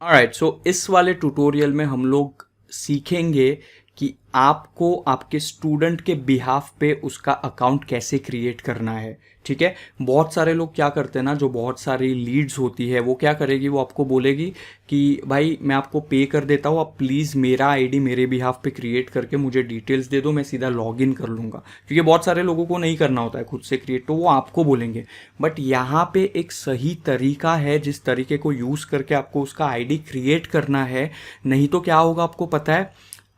Alright, सो इस वाले tutorial में हम लोग सीखेंगे कि आपको आपके स्टूडेंट के बिहाफ पे उसका अकाउंट कैसे क्रिएट करना है। ठीक है, बहुत सारे लोग क्या करते हैं ना, जो बहुत सारी लीड्स होती है वो क्या करेगी, वो आपको बोलेगी कि भाई मैं आपको पे कर देता हूँ, आप प्लीज़ मेरा आईडी मेरे बिहाफ पे क्रिएट करके मुझे डिटेल्स दे दो, मैं सीधा लॉगिन कर लूँगा। क्योंकि बहुत सारे लोगों को नहीं करना होता है खुद से क्रिएट, तो वो आपको बोलेंगे। बट यहाँ पे एक सही तरीका है जिस तरीके को यूज़ करके आपको उसका आईडी क्रिएट करना है। नहीं तो क्या होगा आपको पता है,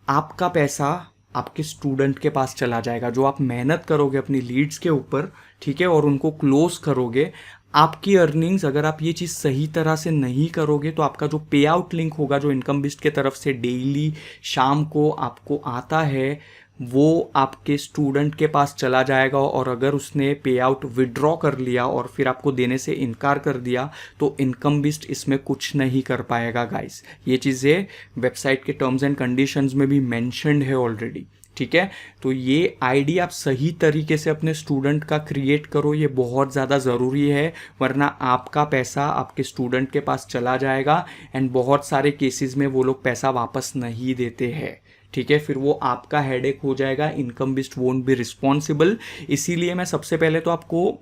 आपका पैसा आपके स्टूडेंट के पास चला जाएगा। जो आप मेहनत करोगे अपनी लीड्स के ऊपर, ठीक है, और उनको क्लोज करोगे, आपकी अर्निंग्स, अगर आप ये चीज़ सही तरह से नहीं करोगे तो आपका जो पे आउट लिंक होगा, जो इनकम बिस्ट के तरफ से डेली शाम को आपको आता है, वो आपके स्टूडेंट के पास चला जाएगा। और अगर उसने पे आउट विड्रॉ कर लिया और फिर आपको देने से इनकार कर दिया तो इनकम बिस्ट इसमें कुछ नहीं कर पाएगा गाइस। ये चीज़ें वेबसाइट के टर्म्स एंड कंडीशंस में भी मेंशन्ड है ऑलरेडी। ठीक है, तो ये आईडी आप सही तरीके से अपने स्टूडेंट का क्रिएट करो, ये बहुत ज़्यादा ज़रूरी है, वरना आपका पैसा आपके स्टूडेंट के पास चला जाएगा एंड बहुत सारे केसेस में वो लोग पैसा वापस नहीं देते हैं। ठीक है, फिर वो आपका हेडेक हो जाएगा, income beast won't be responsible. इसीलिए मैं सबसे पहले तो आपको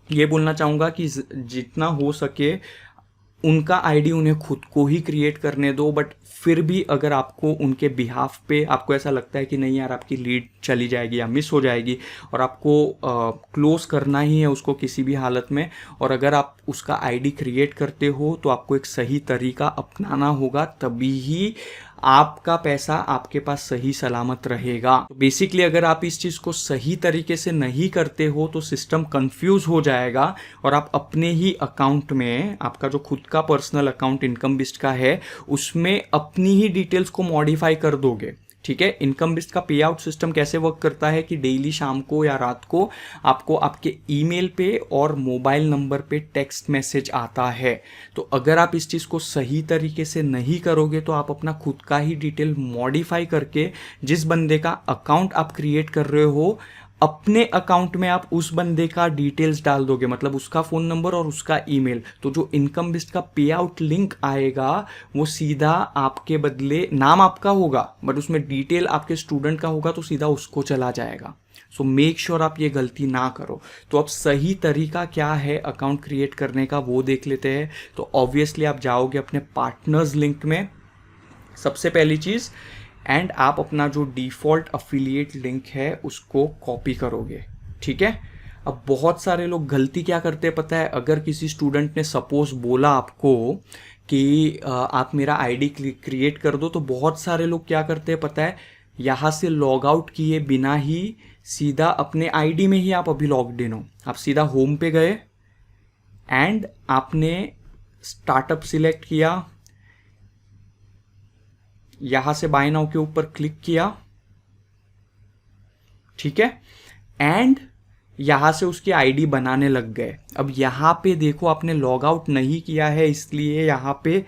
ये बोलना चाहूँगा कि जितना हो सके उनका आईडी उन्हें खुद को ही क्रिएट करने दो। बट फिर भी अगर आपको उनके बिहाफ पे आपको ऐसा लगता है कि नहीं यार आपकी लीड चली जाएगी या मिस हो जाएगी और आपको क्लोज करना ही है उसको किसी भी हालत में, और अगर आप उसका आईडी क्रिएट करते हो तो आपको एक सही तरीका अपनाना होगा, तभी ही आपका पैसा आपके पास सही सलामत रहेगा। तो बेसिकली अगर आप इस चीज़ को सही तरीके से नहीं करते हो तो सिस्टम कंफ्यूज हो जाएगा और आप अपने ही अकाउंट में, आपका जो खुद का पर्सनल अकाउंट इनकम बिस्ट का है, उसमें अपनी ही डिटेल्स को मॉडिफाई कर दोगे। ठीक है, इनकम बिस्ट का पे आउट सिस्टम कैसे वर्क करता है कि डेली शाम को या रात को आपको आपके ईमेल पे और मोबाइल नंबर पे टेक्स्ट मैसेज आता है। तो अगर आप इस चीज़ को सही तरीके से नहीं करोगे तो आप अपना खुद का ही डिटेल मॉडिफाई करके जिस बंदे का अकाउंट आप क्रिएट कर रहे हो, अपने अकाउंट में आप उस बंदे का डिटेल्स डाल दोगे, मतलब उसका फ़ोन नंबर और उसका ईमेल। तो जो इनकम बिस्ट का पे आउट लिंक आएगा वो सीधा आपके बदले, नाम आपका होगा बट उसमें डिटेल आपके स्टूडेंट का होगा, तो सीधा उसको चला जाएगा। सो मेक श्योर आप ये गलती ना करो। तो अब सही तरीका क्या है अकाउंट क्रिएट करने का वो देख लेते हैं। तो ऑब्वियसली आप जाओगे अपने पार्टनर्स लिंक में, सबसे पहली चीज़, एंड आप अपना जो डिफ़ॉल्ट अफिलिएट लिंक है उसको कॉपी करोगे। ठीक है, अब बहुत सारे लोग गलती क्या करते हैं पता है, अगर किसी स्टूडेंट ने सपोज बोला आपको कि आप मेरा आईडी क्रिएट कर दो, तो बहुत सारे लोग क्या करते हैं पता है, यहाँ से लॉग आउट किए बिना ही सीधा अपने आईडी में ही आप अभी लॉग्ड इन हो, आप सीधा होम पे गए एंड आपने स्टार्टअप सिलेक्ट किया, यहां से बाय नाउ के ऊपर क्लिक किया, ठीक है, एंड यहां से उसकी आईडी बनाने लग गए। अब यहां पे देखो आपने लॉग आउट नहीं किया है, इसलिए यहां पे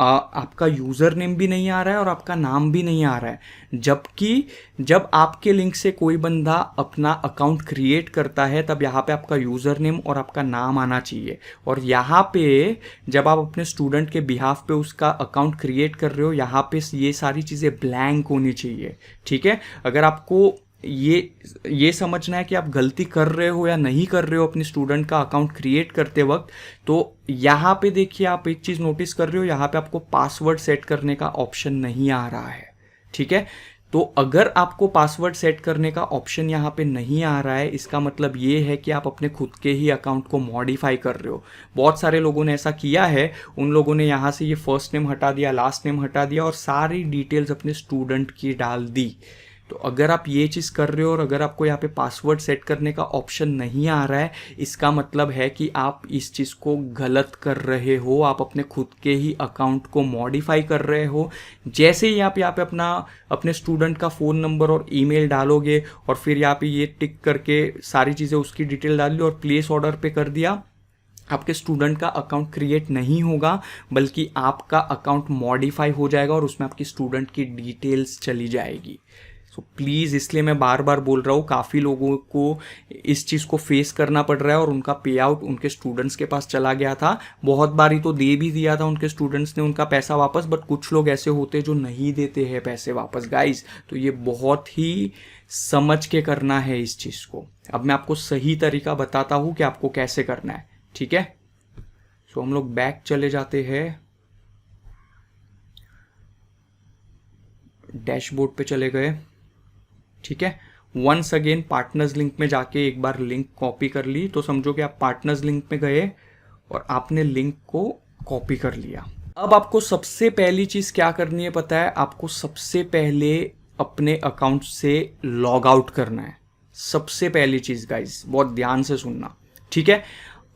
आपका यूज़र नेम भी नहीं आ रहा है और आपका नाम भी नहीं आ रहा है। जबकि जब आपके लिंक से कोई बंदा अपना अकाउंट क्रिएट करता है तब यहाँ पे आपका यूज़र नेम और आपका नाम आना चाहिए, और यहाँ पे जब आप अपने स्टूडेंट के बिहाफ पे उसका अकाउंट क्रिएट कर रहे हो, यहाँ पे ये सारी चीज़ें ब्लैंक होनी चाहिए। ठीक है, अगर आपको ये समझना है कि आप गलती कर रहे हो या नहीं कर रहे हो अपने स्टूडेंट का अकाउंट क्रिएट करते वक्त, तो यहाँ पे देखिए आप एक चीज़ नोटिस कर रहे हो, यहाँ पे आपको पासवर्ड सेट करने का ऑप्शन नहीं आ रहा है। ठीक है, तो अगर आपको पासवर्ड सेट करने का ऑप्शन यहाँ पे नहीं आ रहा है, इसका मतलब ये है कि आप अपने खुद के ही अकाउंट को मॉडिफाई कर रहे हो। बहुत सारे लोगों ने ऐसा किया है, उन लोगों ने यहाँ से ये फर्स्ट नेम हटा दिया, लास्ट नेम हटा दिया और सारी डिटेल्स अपने स्टूडेंट की डाल दी। तो अगर आप ये चीज़ कर रहे हो और अगर आपको यहाँ पे पासवर्ड सेट करने का ऑप्शन नहीं आ रहा है, इसका मतलब है कि आप इस चीज़ को गलत कर रहे हो, आप अपने खुद के ही अकाउंट को मॉडिफाई कर रहे हो। जैसे ही आप यहाँ पे अपने स्टूडेंट का फ़ोन नंबर और ईमेल डालोगे और फिर यहाँ पे ये टिक करके सारी चीज़ें उसकी डिटेल डाल ली और प्लेस ऑर्डर पे कर दिया, आपके स्टूडेंट का अकाउंट क्रिएट नहीं होगा, बल्कि आपका अकाउंट मॉडिफाई हो जाएगा और उसमें आपकी स्टूडेंट की डिटेल्स चली जाएगी। सो प्लीज़, इसलिए मैं बार बार बोल रहा हूँ, काफ़ी लोगों को इस चीज़ को फेस करना पड़ रहा है और उनका पे आउट उनके स्टूडेंट्स के पास चला गया था। बहुत बारी तो दे भी दिया था उनके स्टूडेंट्स ने उनका पैसा वापस, बट कुछ लोग ऐसे होते हैं जो नहीं देते हैं पैसे वापस गाइज। तो ये बहुत ही समझ के करना है इस चीज़ को। अब मैं आपको सही तरीका बताता हूँ कि आपको कैसे करना है, ठीक है। सो हम लोग बैक चले जाते हैं, डैशबोर्ड पे चले गए, ठीक है। वंस अगेन पार्टनर्स लिंक में जाके एक बार लिंक कॉपी कर ली, तो समझो कि आप पार्टनर्स लिंक में गए और आपने लिंक को कॉपी कर लिया। अब आपको सबसे पहली चीज़ क्या करनी है पता है? आपको सबसे पहले अपने अकाउंट से लॉग आउट करना है। सबसे पहली चीज़ गाइस, बहुत ध्यान से सुनना, ठीक है।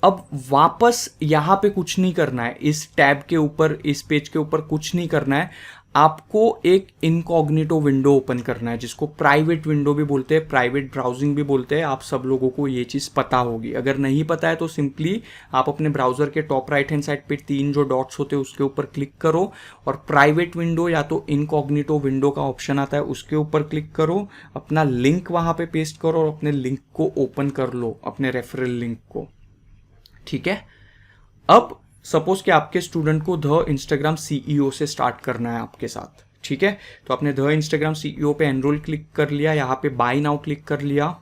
अब वापस यहाँ पे कुछ नहीं करना है, इस टैब के ऊपर, इस पेज के ऊपर कुछ नहीं करना है। आपको एक इनकॉग्निटो विंडो ओपन करना है, जिसको प्राइवेट विंडो भी बोलते हैं, प्राइवेट ब्राउजिंग भी बोलते हैं। आप सब लोगों को ये चीज़ पता होगी। अगर नहीं पता है तो सिंपली आप अपने ब्राउजर के टॉप राइट हैंड साइड पे 3 जो डॉट्स होते हैं उसके ऊपर क्लिक करो और प्राइवेट विंडो या तो इनकॉग्निटो विंडो का ऑप्शन आता है उसके ऊपर क्लिक करो, अपना लिंक वहां पे पेस्ट करो और अपने लिंक को ओपन कर लो, अपने रेफरल लिंक को, ठीक है। अब सपोज कि आपके स्टूडेंट को द इंस्टाग्राम सीईओ से स्टार्ट करना है आपके साथ, ठीक है। तो आपने द इंस्टाग्राम सीईओ पे एनरोल क्लिक कर लिया, यहाँ पे बाय नाउ क्लिक कर लिया।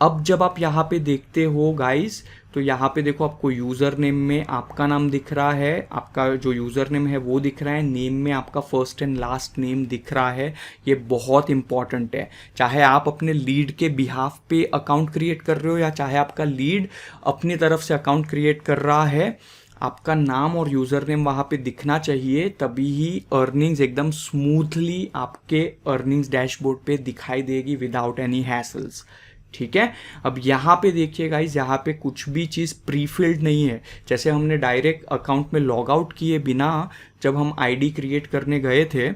अब जब आप यहाँ पे देखते हो गाइस, तो यहाँ पे देखो आपको यूज़र नेम में आपका नाम दिख रहा है, आपका जो यूज़र नेम है वो दिख रहा है, नेम में आपका फर्स्ट एंड लास्ट नेम दिख रहा है। ये बहुत इंपॉर्टेंट है। चाहे आप अपने लीड के बिहाफ पे अकाउंट क्रिएट कर रहे हो या चाहे आपका लीड अपनी तरफ से अकाउंट क्रिएट कर रहा है, आपका नाम और यूज़र नेम वहाँ पे दिखना चाहिए, तभी ही अर्निंग्स एकदम स्मूथली आपके अर्निंग्स डैशबोर्ड पे दिखाई देगी विदाउट एनी हैसल्स, ठीक है। अब यहाँ पे देखिए गाइज, यहाँ पे कुछ भी चीज़ प्री फिल्ड नहीं है। जैसे हमने डायरेक्ट अकाउंट में लॉग आउट किए बिना जब हम आईडी क्रिएट करने गए थे,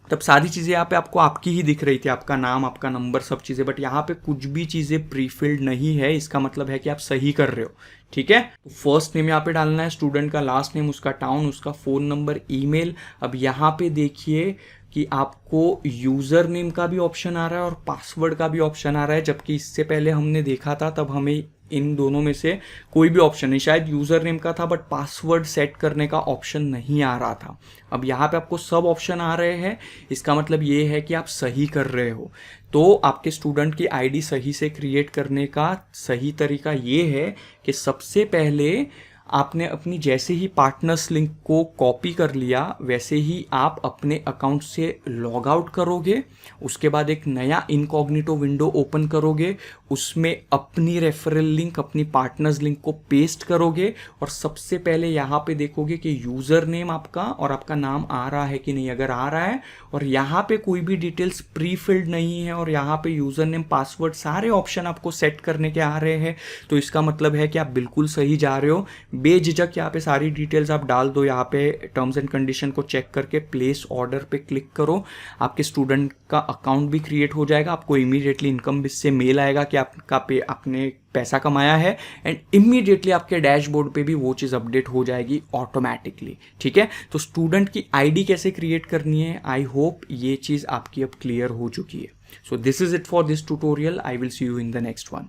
तब सारी चीज़ें यहाँ पे आपको आपकी ही दिख रही थी, आपका नाम, आपका नंबर, सब चीज़ें। बट यहाँ पे कुछ भी चीज़ें प्री फिल्ड नहीं है। इसका मतलब है कि आप सही कर रहे हो, ठीक है। तो फर्स्ट नेम यहाँ पे डालना है स्टूडेंट का, लास्ट नेम, उसका टाउन, उसका फ़ोन नंबर, ईमेल। अब यहाँ पे देखिए कि आपको यूज़र नेम का भी ऑप्शन आ रहा है और पासवर्ड का भी ऑप्शन आ रहा है, जबकि इससे पहले हमने देखा था तब हमें इन दोनों में से कोई भी ऑप्शन नहीं, शायद यूज़र नेम का था बट पासवर्ड सेट करने का ऑप्शन नहीं आ रहा था। अब यहाँ पे आपको सब ऑप्शन आ रहे हैं, इसका मतलब ये है कि आप सही कर रहे हो। तो आपके स्टूडेंट की आईडी सही से क्रिएट करने का सही तरीका ये है कि सबसे पहले आपने अपनी, जैसे ही पार्टनर्स लिंक को कॉपी कर लिया वैसे ही आप अपने अकाउंट से लॉग आउट करोगे। उसके बाद एक नया इनकॉग्निटो विंडो ओपन करोगे, उसमें अपनी रेफरल लिंक, अपनी पार्टनर्स लिंक को पेस्ट करोगे और सबसे पहले यहाँ पे देखोगे कि यूज़र नेम आपका और आपका नाम आ रहा है कि नहीं। अगर आ रहा है और यहाँ पे कोई भी डिटेल्स प्री फिल्ड नहीं है और यहाँ पे यूज़र नेम, पासवर्ड, सारे ऑप्शन आपको सेट करने के आ रहे हैं, तो इसका मतलब है कि आप बिल्कुल सही जा रहे हो। बेझिझक यहाँ पे सारी डिटेल्स आप डाल दो, यहाँ पे टर्म्स एंड कंडीशन को चेक करके प्लेस ऑर्डर पे क्लिक करो। आपके स्टूडेंट का अकाउंट भी क्रिएट हो जाएगा, आपको इमीडिएटली इनकम बिस से मेल आएगा कि आपने पैसा कमाया है एंड इमीडिएटली आपके डैशबोर्ड पे भी वो चीज़ अपडेट हो जाएगी ऑटोमेटिकली, ठीक है। तो स्टूडेंट की आईडी कैसे क्रिएट करनी है, आई होप ये चीज़ आपकी अब क्लियर हो चुकी है। So this is it for this tutorial. I will see you in the next one.